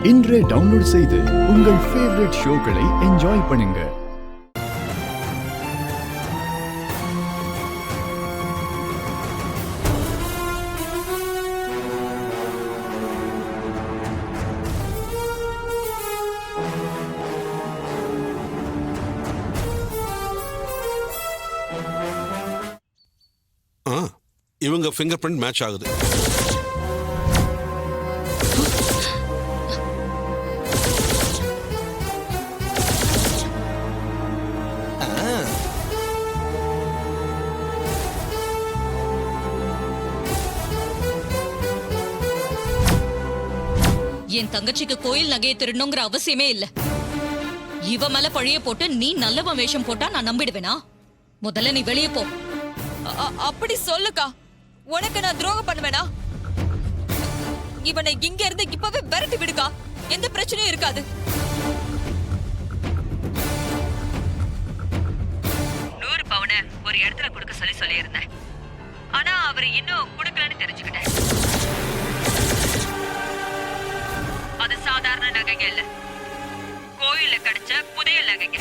இன்றே டவுன்லோட் செய்து உங்கள் ஃபேவரட் ஷோக்களை என்ஜாய் பண்ணுங்க. இவங்க ஃபிங்கர் பிரிண்ட் மேட்ச் ஆகுது. என் தங்கச்சிக்கு கோயில் நகையை திருடணுங்கிற அவசியமே இல்ல. இவ மேல பழிய போட்டு நீ நல்லவன் வேஷம் போட்டா நான் நம்பிடுவேனா? முதல்ல நீ வெளியே போ. அப்படி சொல்லுக்கா. உனக்கு நான் துரோகம் பண்ணுவேனா? இவனை இங்க இருந்து இப்பவே விரட்டி விடுக்கா. எந்த பிரச்சனையும் இருக்காது. 100 பவுனை ஒரு இடத்துல கொடுக்க சொல்லியிருந்தேன். ஆனா அவர் இன்னும் கொடுக்கலன்னு தெரிஞ்சுக்கிட்டேன். அது சாதாரண நகைங்க இல்ல, கோயில கிடைச்ச புதையல் நகைங்க.